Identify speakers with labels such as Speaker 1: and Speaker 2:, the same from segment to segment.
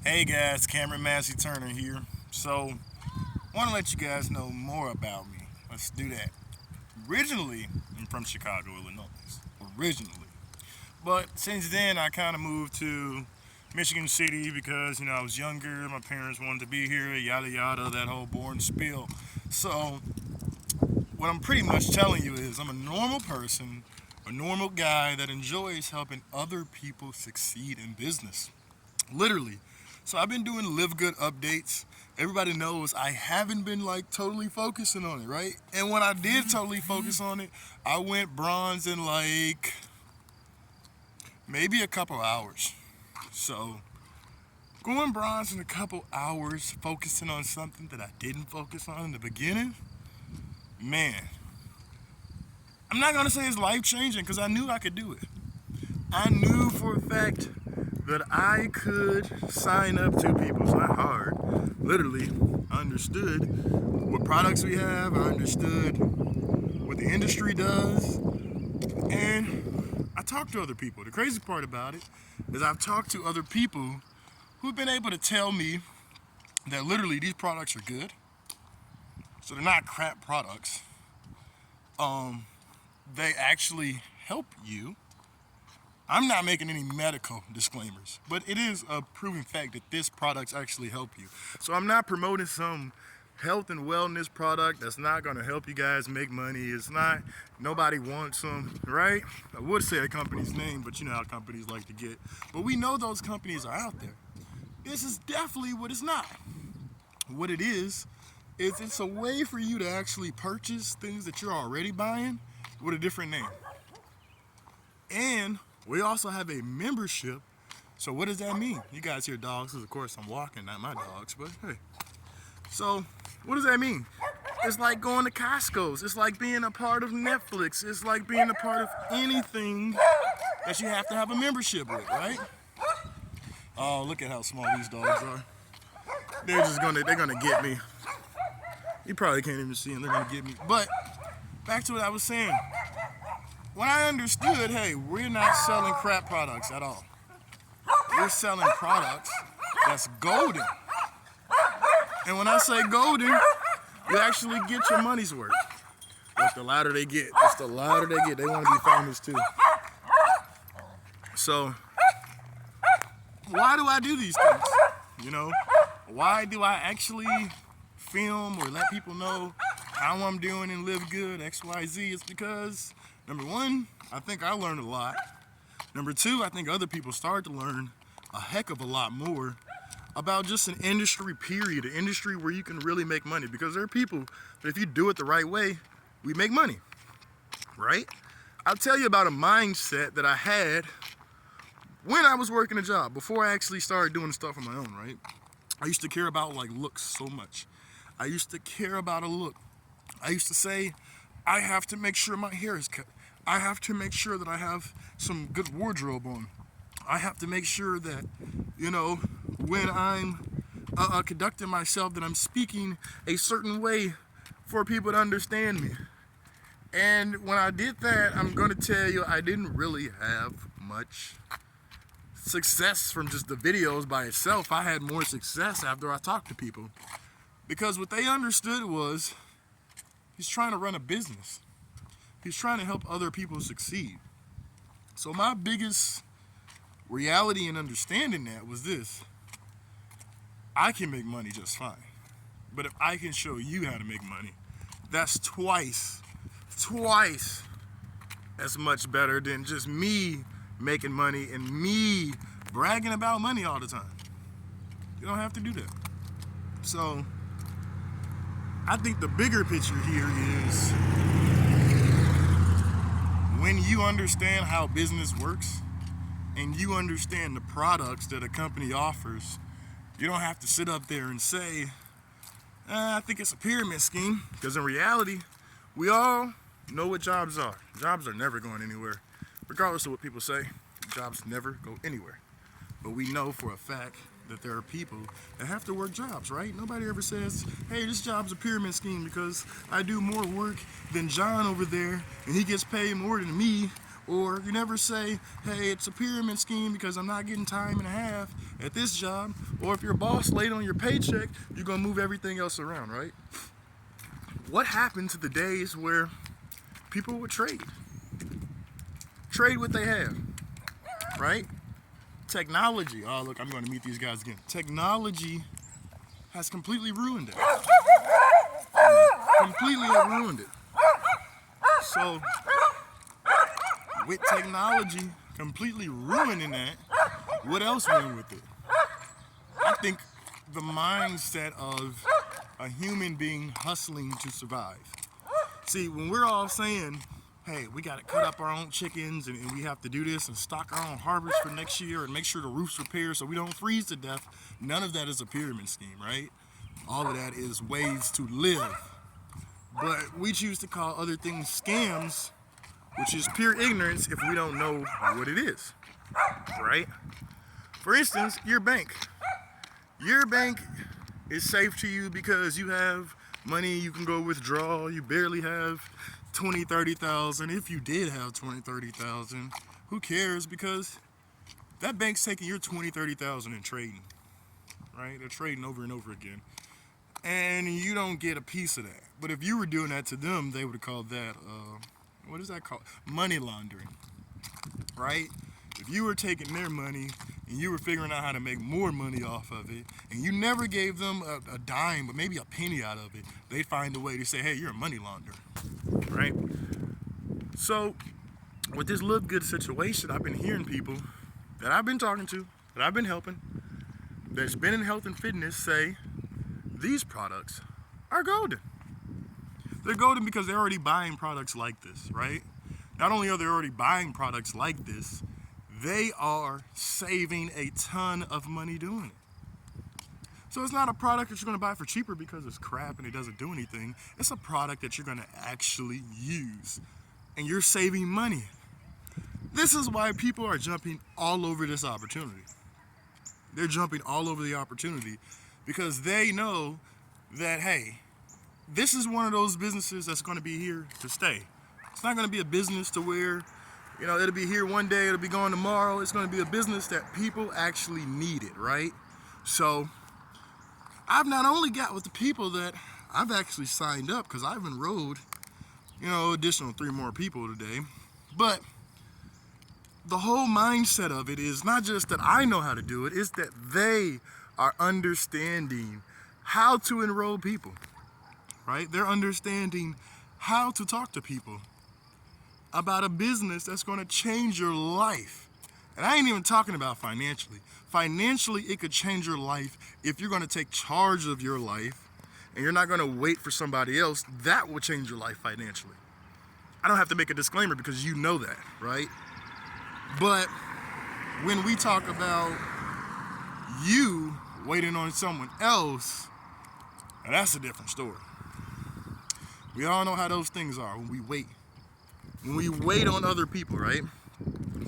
Speaker 1: Hey guys, Cameron Massey-Turner here. So, want to let you guys know more about me. Let's do that. Originally, I'm from Chicago, Illinois. Originally. But since then, I kind of moved to Michigan City because, I was younger, my parents wanted to be here, yada yada, that whole boring spiel. So, what I'm pretty much telling you is I'm a normal person, a normal guy that enjoys helping other people succeed in business. Literally. So I've been doing Live Good updates. Everybody knows I haven't been like totally focusing on it, right? And when I did totally focus on it, I went bronze in like maybe a couple hours. So going bronze in a couple hours, focusing on something that I didn't focus on in the beginning, man, I'm not gonna say it's life changing because I knew I could do it. I knew for a fact that I could sign up to people. It's not hard. Literally, I understood what products we have. I understood what the industry does. And I talked to other people. The crazy part about it is I've talked to other people who've been able to tell me that literally these products are good. So they're not crap products. They actually help you. I'm not making any medical disclaimers, but it is a proven fact that this products actually help you. So I'm not promoting some health and wellness product that's not going to help you guys make money. It's not, nobody wants them, right? I would say a company's name, but you know how companies like to get. But we know those companies are out there. This is definitely what it's not. What it is it's a way for you to actually purchase things that you're already buying with a different name. And we also have a membership. So what does that mean? You guys hear dogs, because of course I'm walking, not my dogs, but hey. So what does that mean? It's like going to Costco's. It's like being a part of Netflix. It's like being a part of anything that you have to have a membership with, right? Oh, look at how small these dogs are. They're gonna get me. You probably can't even see them, they're gonna get me. But back to what I was saying. When I understood, hey, we're not selling crap products at all. We're selling products that's golden. And when I say golden, you actually get your money's worth. Like the louder they get, just the louder they get. They want to be famous too. So, why do I do these things? Why do I actually film or let people know how I'm doing and live good, X, Y, Z? It's because number one, I think I learned a lot. Number two, I think other people started to learn a heck of a lot more about just an industry period, an industry where you can really make money. Because there are people that if you do it the right way, we make money, right? I'll tell you about a mindset that I had when I was working a job, before I actually started doing stuff on my own, right? I used to care about like looks so much. I used to care about a look. I used to say, I have to make sure my hair is cut. I have to make sure that I have some good wardrobe on. I have to make sure that, when I'm conducting myself, that I'm speaking a certain way for people to understand me. And when I did that, I'm going to tell you, I didn't really have much success from just the videos by itself. I had more success after I talked to people. Because what they understood was, he's trying to run a business. He's trying to help other people succeed. So my biggest reality in understanding that was this. I can make money just fine. But if I can show you how to make money, that's twice as much better than just me making money and me bragging about money all the time. You don't have to do that. So I think the bigger picture here is when you understand how business works and you understand the products that a company offers, you don't have to sit up there and say, I think it's a pyramid scheme. Because in reality, we all know what jobs are. Jobs are never going anywhere. Regardless of what people say, jobs never go anywhere. But we know for a fact that there are people that have to work jobs, right? Nobody ever says, hey, this job's a pyramid scheme because I do more work than John over there and he gets paid more than me Or you never say, hey, it's a pyramid scheme because I'm not getting time and a half at this job. Or if your boss late on your paycheck, you're going to move everything else around, right? What happened to the days where people would trade? Trade what they have, right? Technology. Oh, look, I'm going to meet these guys again. Technology has completely ruined it. Completely ruined it. So, with technology completely ruining that, what else went with it? I think the mindset of a human being hustling to survive. See, when we're all saying, hey, we got to cut up our own chickens and we have to do this and stock our own harvest for next year and make sure the roof's repaired so we don't freeze to death, none of that is a pyramid scheme, right? All of that is ways to live. But we choose to call other things scams, which is pure ignorance if we don't know what it is, right? For instance, your bank. Your bank is safe to you because you have money you can go withdraw. You barely have 20, 30,000. If you did have 20, 30,000, who cares? Because that bank's taking your 20, 30,000 and trading, right? They're trading over and over again. And you don't get a piece of that. But if you were doing that to them, they would have called that, what is that called? Money laundering, right? If you were taking their money and you were figuring out how to make more money off of it, and you never gave them a dime, but maybe a penny out of it, they'd find a way to say, hey, you're a money launderer, right? So with this Look Good situation, I've been hearing people that I've been talking to, that I've been helping, that's been in health and fitness say, these products are golden. They're golden because they're already buying products like this, right? Not only are they already buying products like this, they are saving a ton of money doing it. So it's not a product that you're going to buy for cheaper because it's crap and it doesn't do anything. It's a product that you're going to actually use, and you're saving money. This is why people are jumping all over this opportunity. They're jumping all over the opportunity because they know that, hey, this is one of those businesses that's going to be here to stay. It's not going to be a business to where, it'll be here one day, it'll be gone tomorrow. It's going to be a business that people actually need it, right? So I've not only got with the people that I've actually signed up, because I've enrolled, additional 3 more people today, but the whole mindset of it is not just that I know how to do it, it's that they are understanding how to enroll people, right? They're understanding how to talk to people about a business that's going to change your life. And I ain't even talking about financially. Financially, it could change your life if you're going to take charge of your life and you're not going to wait for somebody else. That will change your life financially. I don't have to make a disclaimer because you know that, right? But when we talk about you waiting on someone else, now that's a different story. We all know how those things are when we wait. When we wait on other people, right?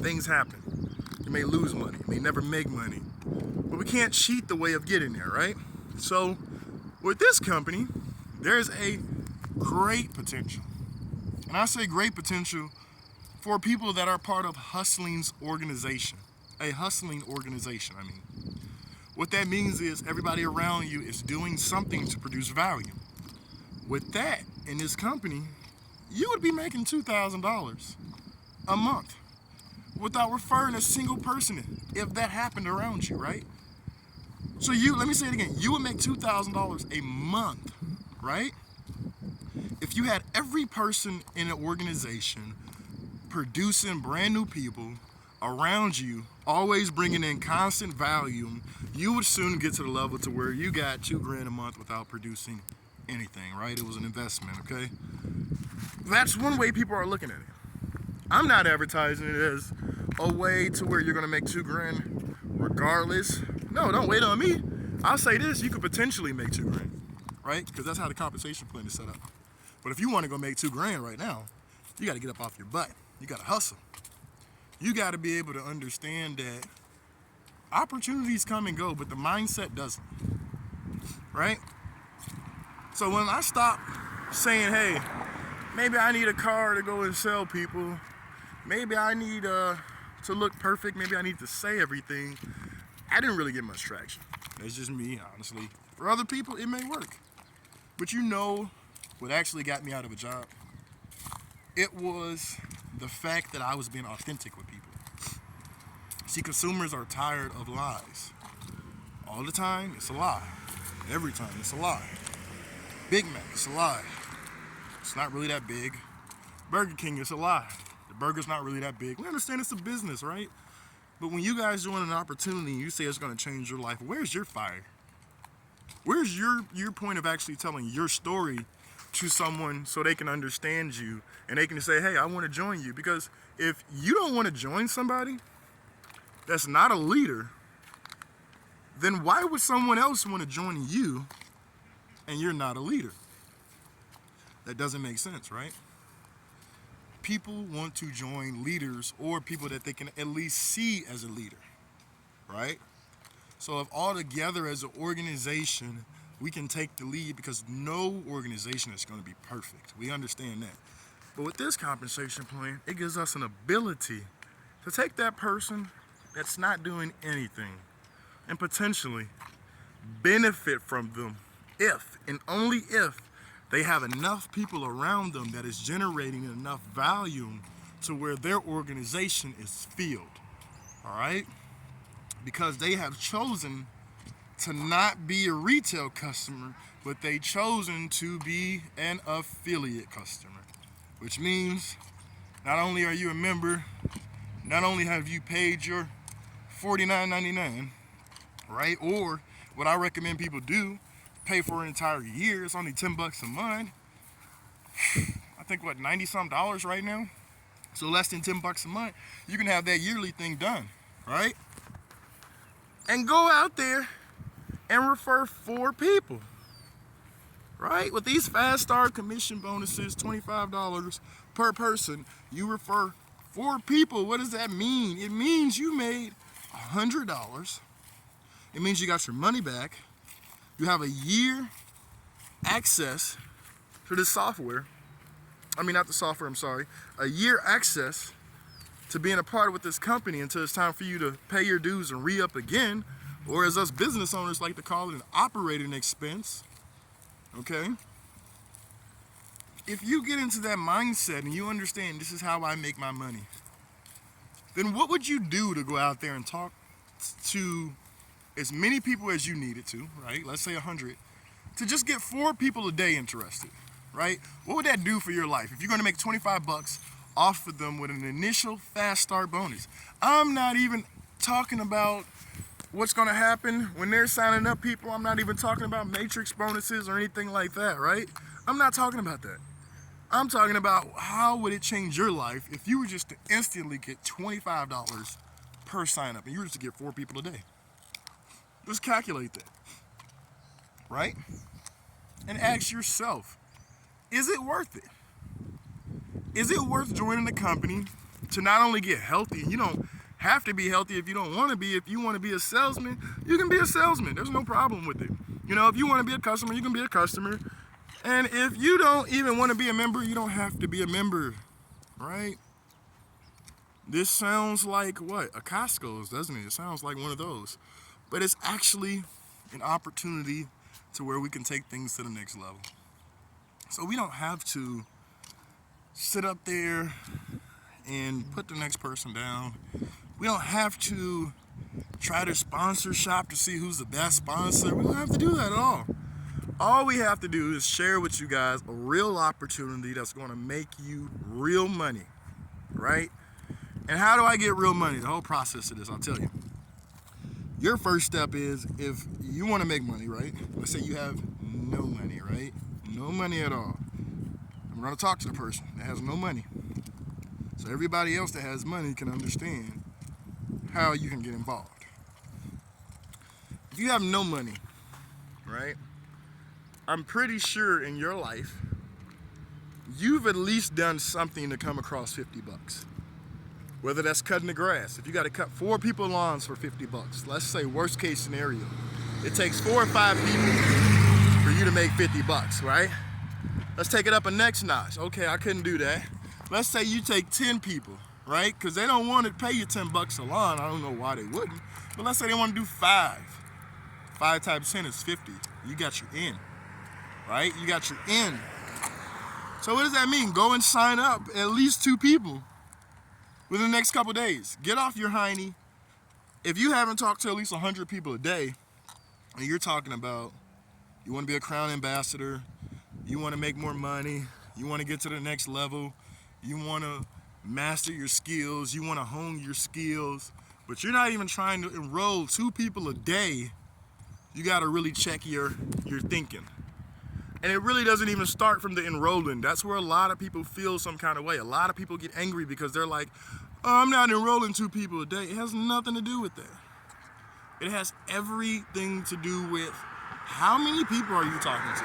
Speaker 1: Things happen. You may lose money, you may never make money. But we can't cheat the way of getting there, right? So with this company, there's a great potential. And I say great potential for people that are part of Hustling's organization. A hustling organization, I mean. What that means is everybody around you is doing something to produce value. With that, in this company, you would be making $2,000 a month without referring a single person if that happened around you, right? So let me say it again, you would make $2,000 a month, right? If you had every person in an organization producing brand new people around you, always bringing in constant value, you would soon get to the level to where you got $2,000 a month without producing anything, right? It was an investment, okay? That's one way people are looking at it. I'm not advertising it as a way to where you're gonna make $2,000 regardless. No, don't wait on me. I'll say this, you could potentially make $2,000, right? Because that's how the compensation plan is set up. But if you wanna go make $2,000 right now, you gotta get up off your butt. You gotta hustle. You gotta be able to understand that opportunities come and go, but the mindset doesn't, right? So when I stop saying, hey, maybe I need a car to go and sell people, maybe I need to look perfect. Maybe I need to say everything. I didn't really get much traction. That's just me, honestly. For other people, it may work. But you know what actually got me out of a job? It was the fact that I was being authentic with people. See, consumers are tired of lies. All the time, it's a lie. Every time, it's a lie. Big Mac, it's a lie. It's not really that big. Burger King, it's a lie. The burger's not really that big. We understand it's a business, right? But when you guys join an opportunity and you say it's going to change your life, where's your fire? Where's your point of actually telling your story to someone so they can understand you and they can say, hey, I want to join you? Because if you don't want to join somebody that's not a leader, then why would someone else want to join you and you're not a leader? That doesn't make sense, right? People want to join leaders or people that they can at least see as a leader, right? So if all together as an organization, we can take the lead, because no organization is going to be perfect. We understand that. But with this compensation plan, it gives us an ability to take that person that's not doing anything and potentially benefit from them if and only if they have enough people around them that is generating enough value to where their organization is filled, all right? Because they have chosen to not be a retail customer, but they chosen to be an affiliate customer, which means not only are you a member, not only have you paid your $49.99, right? Or what I recommend people do, pay for an entire year. It's only $10 a month. I think what, 90 some dollars right now? So less than $10 a month, you can have that yearly thing done, right? And go out there and refer 4 people, right? With these fast start commission bonuses, $25 per person, you refer 4 people. What does that mean? It means you made $100. It means you got your money back. You have a year access to the software. I mean, not the software, I'm sorry. A year access to being a part with this company until it's time for you to pay your dues and re-up again, or as us business owners like to call it, an operating expense, okay? If you get into that mindset and you understand this is how I make my money, then what would you do to go out there and talk to as many people as you needed to, right? Let's say 100, to just get 4 people a day interested, right? What would that do for your life? If you're gonna make $25 off of them with an initial fast start bonus. I'm not even talking about what's gonna happen when they're signing up people. I'm not even talking about matrix bonuses or anything like that, right? I'm not talking about that. I'm talking about how would it change your life if you were just to instantly get $25 per sign up and you were just to get 4 people a day. Just calculate that, right? And ask yourself, is it worth it? Is it worth joining a company to not only get healthy? You don't have to be healthy if you don't want to be. If you want to be a salesman, you can be a salesman. There's no problem with it. You know, if you want to be a customer, you can be a customer. And if you don't even want to be a member, you don't have to be a member, right? This sounds like what? A Costco's, doesn't it? It sounds like one of those. But it's actually an opportunity to where we can take things to the next level. So we don't have to sit up there and put the next person down. We don't have to try to sponsor shop to see who's the best sponsor. We don't have to do that at all. All we have to do is share with you guys a real opportunity that's going to make you real money, right? And how do I get real money? The whole process of this, I'll tell you. Your first step is, if you want to make money, right? Let's say you have no money, right? No money at all. I'm going to talk to the person that has no money. So everybody else that has money can understand how you can get involved. If you have no money, right? I'm pretty sure in your life, you've at least done something to come across $50. Whether that's cutting the grass. If you got to cut 4 people's lawns for $50, let's say worst case scenario, it takes 4 or 5 people for you to make $50, right? Let's take it up a next notch. Okay, I couldn't do that. Let's say you take 10 people, right? Because they don't want to pay you $10 a lawn. I don't know why they wouldn't. But let's say they want to do 5. 5 times 10 is 50. You got your in, right? You got your in. So what does that mean? Go and sign up at least 2 people within the next couple days. Get off your hiney. If you haven't talked to at least 100 people a day, and you're talking about you want to be a Crown ambassador, you want to make more money, you want to get to the next level, you want to master your skills, you want to hone your skills, but you're not even trying to enroll 2 people a day, you got to really check your thinking. And it really doesn't even start from the enrolling. That's where a lot of people feel some kind of way. A lot of people get angry because they're like, oh, I'm not enrolling 2 people a day. It has nothing to do with that. It has everything to do with how many people are you talking to?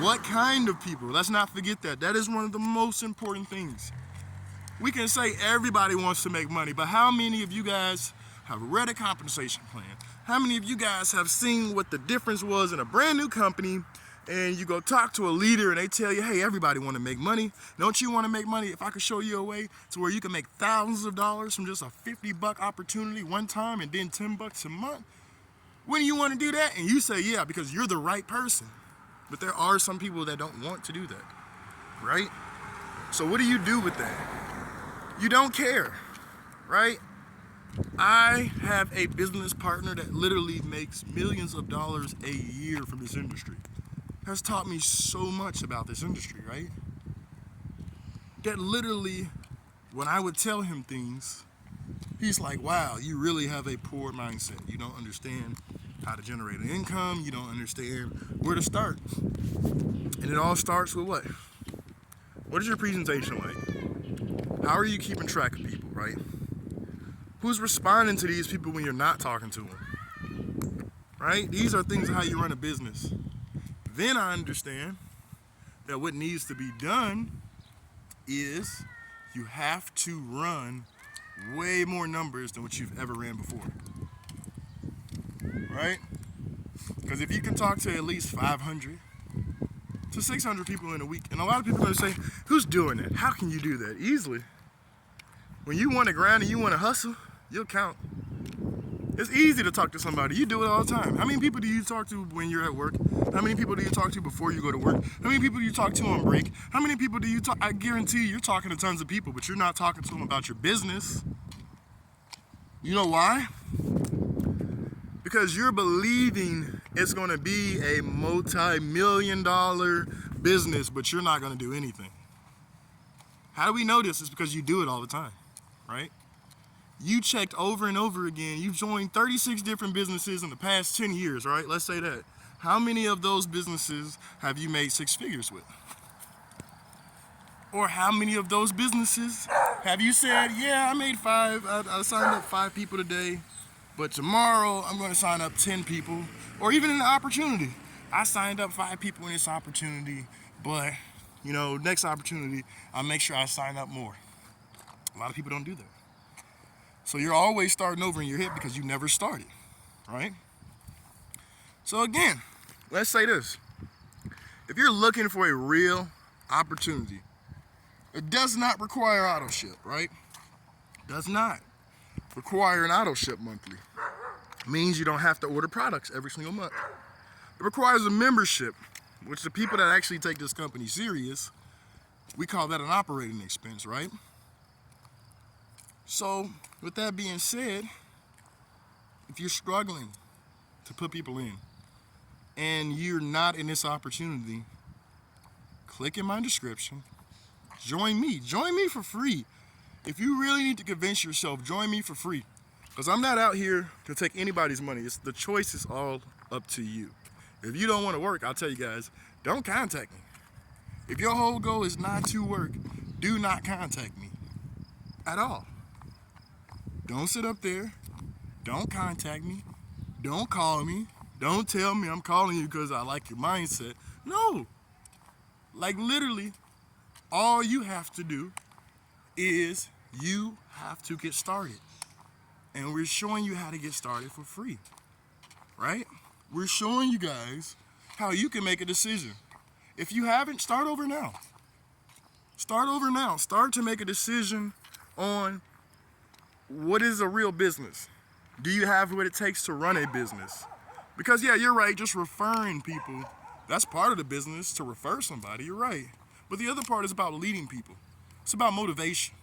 Speaker 1: What kind of people? Let's not forget that. That is one of the most important things. We can say everybody wants to make money, but how many of you guys have read a compensation plan? How many of you guys have seen what the difference was in a brand new company, and you go talk to a leader and they tell you, hey, everybody want to make money. Don't you want to make money? If I could show you a way to where you can make thousands of dollars from just a $50 opportunity one time and then $10 a month, wouldn't you want to do that? And you say, yeah, because you're the right person. But there are some people that don't want to do that, right? So what do you do with that? You don't care, right? I have a business partner that literally makes millions of dollars a year from this industry. Has taught me so much about this industry, right? That literally, when I would tell him things, he's like, wow, you really have a poor mindset. You don't understand how to generate an income. You don't understand where to start. And it all starts with what? What is your presentation like? How are you keeping track of people, right? Who's responding to these people when you're not talking to them, right? These are things of how you run a business. Then I understand that what needs to be done is you have to run way more numbers than what you've ever ran before, right? Because if you can talk to at least 500 to 600 people in a week, and a lot of people are going to say, who's doing that? How can you do that? Easily. When you want to grind and you want to hustle, you'll count. It's easy to talk to somebody. You do it all the time. How many people do you talk to when you're at work? How many people do you talk to before you go to work? How many people do you talk to on break? How many people do you talk? I guarantee you're talking to tons of people, but you're not talking to them about your business. You know why? Because you're believing it's going to be a multi-million-dollar business, but you're not going to do anything. How do we know this? It's because you do it all the time, right? You checked over and over again. You've joined 36 different businesses in the past 10 years, right? Let's say that. How many of those businesses have you made 6 figures with? Or how many of those businesses have you said, yeah, I made 5, I signed up 5 people today, but tomorrow I'm going to sign up 10 people, or even in the opportunity. I signed up 5 people in this opportunity, but next opportunity, I'll make sure I sign up more. A lot of people don't do that. So you're always starting over in your head because you never started, right? So again, let's say this. If you're looking for a real opportunity, it does not require auto ship, right? Does not require an auto ship monthly. It means you don't have to order products every single month. It requires a membership, which the people that actually take this company serious, we call that an operating expense, right? So, with that being said, if you're struggling to put people in and you're not in this opportunity, click in my description, join me for free. If you really need to convince yourself, join me for free. Because I'm not out here to take anybody's money. The choice is all up to you. If you don't want to work, I'll tell you guys, don't contact me. If your whole goal is not to work, do not contact me at all. Don't sit up there. Don't contact me. Don't call me. Don't tell me I'm calling you because I like your mindset. No. Like literally, all you have to do is you have to get started. And we're showing you how to get started for free, right? We're showing you guys how you can make a decision. If you haven't, start over now. Start over now. Start to make a decision on what is a real business. Do you have what it takes to run a business? Because yeah, you're right, just referring people, that's part of the business, to refer somebody, you're right. But the other part is about leading people. It's about motivation.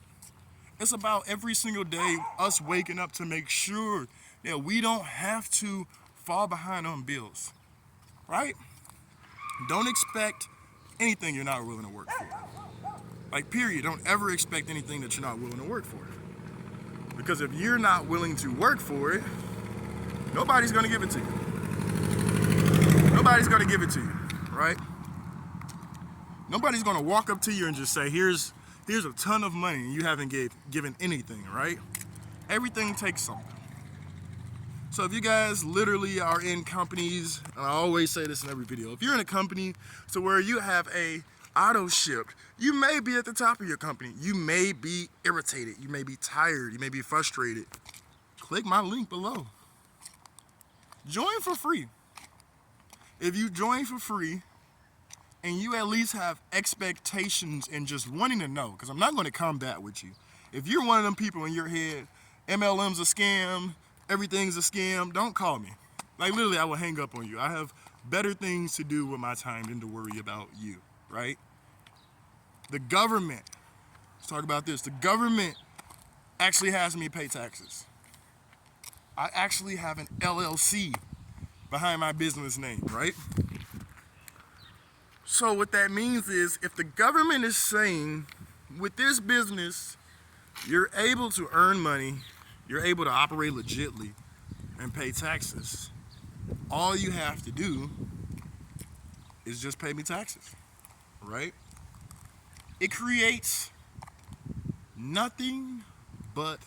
Speaker 1: It's about every single day us waking up to make sure that we don't have to fall behind on bills, right? Don't expect anything you're not willing to work for. Like, period. Don't ever expect anything that you're not willing to work for. Because if you're not willing to work for it, nobody's going to give it to you. Nobody's going to give it to you, right? Nobody's going to walk up to you and just say, here's a ton of money, and you haven't given anything, right? Everything takes something. So if you guys literally are in companies, and I always say this in every video, if you're in a company to where you have a auto ship, you may be at the top of your company. You may be irritated. You may be tired. You may be frustrated. Click my link below. Join for free. If you join for free and you at least have expectations and just wanting to know, because I'm not going to combat with you. If you're one of them people in your head, MLM's a scam, everything's a scam, don't call me. Like, literally, I will hang up on you. I have better things to do with my time than to worry about you, right? The government, let's talk about this. The government actually has me pay taxes. I actually have an LLC behind my business name, right? So what that means is, if the government is saying, with this business, you're able to earn money, you're able to operate legitly and pay taxes, all you have to do is just pay me taxes, right? It creates nothing but,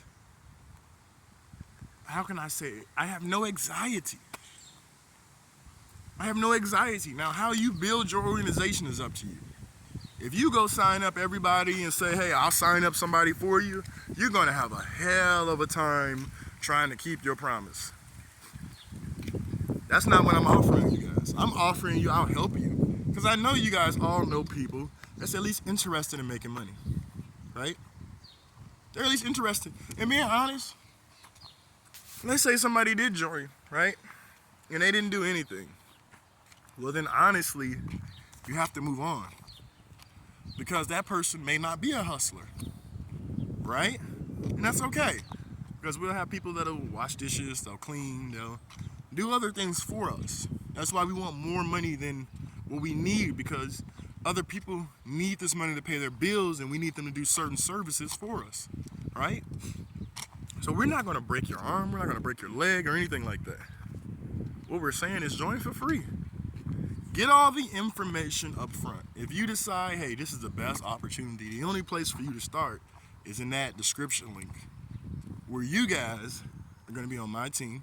Speaker 1: how can I say it? I have no anxiety. I have no anxiety. Now, how you build your organization is up to you. If you go sign up everybody and say, hey, I'll sign up somebody for you, you're going to have a hell of a time trying to keep your promise. That's not what I'm offering you guys. I'm offering you, I'll help you. Because I know you guys all know people that's at least interested in making money, right? They're at least interested. And being honest, let's say somebody did join, right? And they didn't do anything. Well, then honestly, you have to move on. Because that person may not be a hustler, right? And that's okay. Because we'll have people that'll wash dishes, they'll clean, they'll do other things for us. That's why we want more money than what we need, because other people need this money to pay their bills, and we need them to do certain services for us, right? So we're not going to break your arm, we're not going to break your leg or anything like that. What we're saying is join for free. Get all the information up front. If you decide, hey, this is the best opportunity, the only place for you to start is in that description link, where you guys are going to be on my team.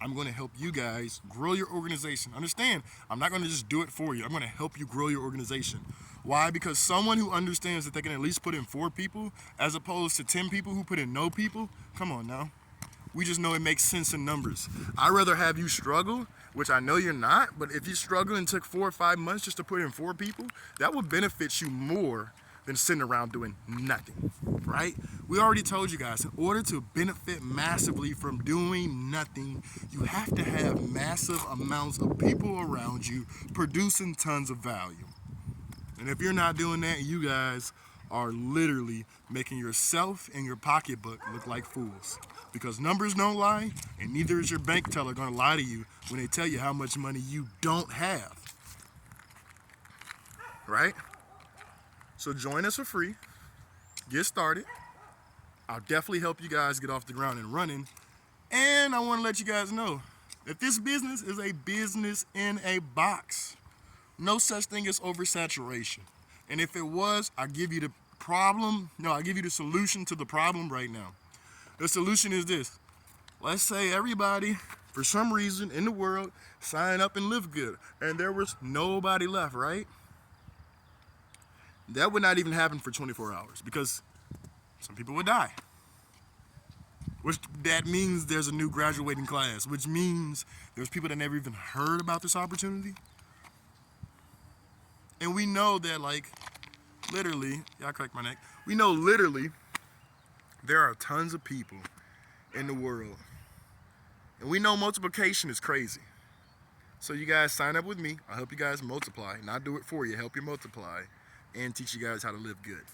Speaker 1: I'm going to help you guys grow your organization. Understand, I'm not going to just do it for you. I'm going to help you grow your organization. Why? Because someone who understands that they can at least put in 4 people as opposed to 10 people who put in no people, come on now. We just know it makes sense in numbers. I'd rather have you struggle, which I know you're not, but if you struggle and took 4 or 5 months just to put in 4 people, that would benefit you more than sitting around doing nothing, right? We already told you guys, in order to benefit massively from doing nothing, you have to have massive amounts of people around you producing tons of value. And if you're not doing that, you guys are literally making yourself and your pocketbook look like fools. Because numbers don't lie, and neither is your bank teller gonna lie to you when they tell you how much money you don't have, right? So join us for free, get started. I'll definitely help you guys get off the ground and running. And I wanna let you guys know that this business is a business in a box. No such thing as oversaturation. And if it was, I'll give you the solution to the problem right now. The solution is this. Let's say everybody, for some reason in the world, sign up and live good, and there was nobody left, right? That would not even happen for 24 hours because some people would die. Which that means there's a new graduating class, which means there's people that never even heard about this opportunity. And we know that, like, literally, y'all crack my neck. We know literally There are tons of people in the world, and we know multiplication is crazy. So you guys sign up with me. I'll help you guys multiply. Not do it for you, help you multiply, and teach you guys how to live good.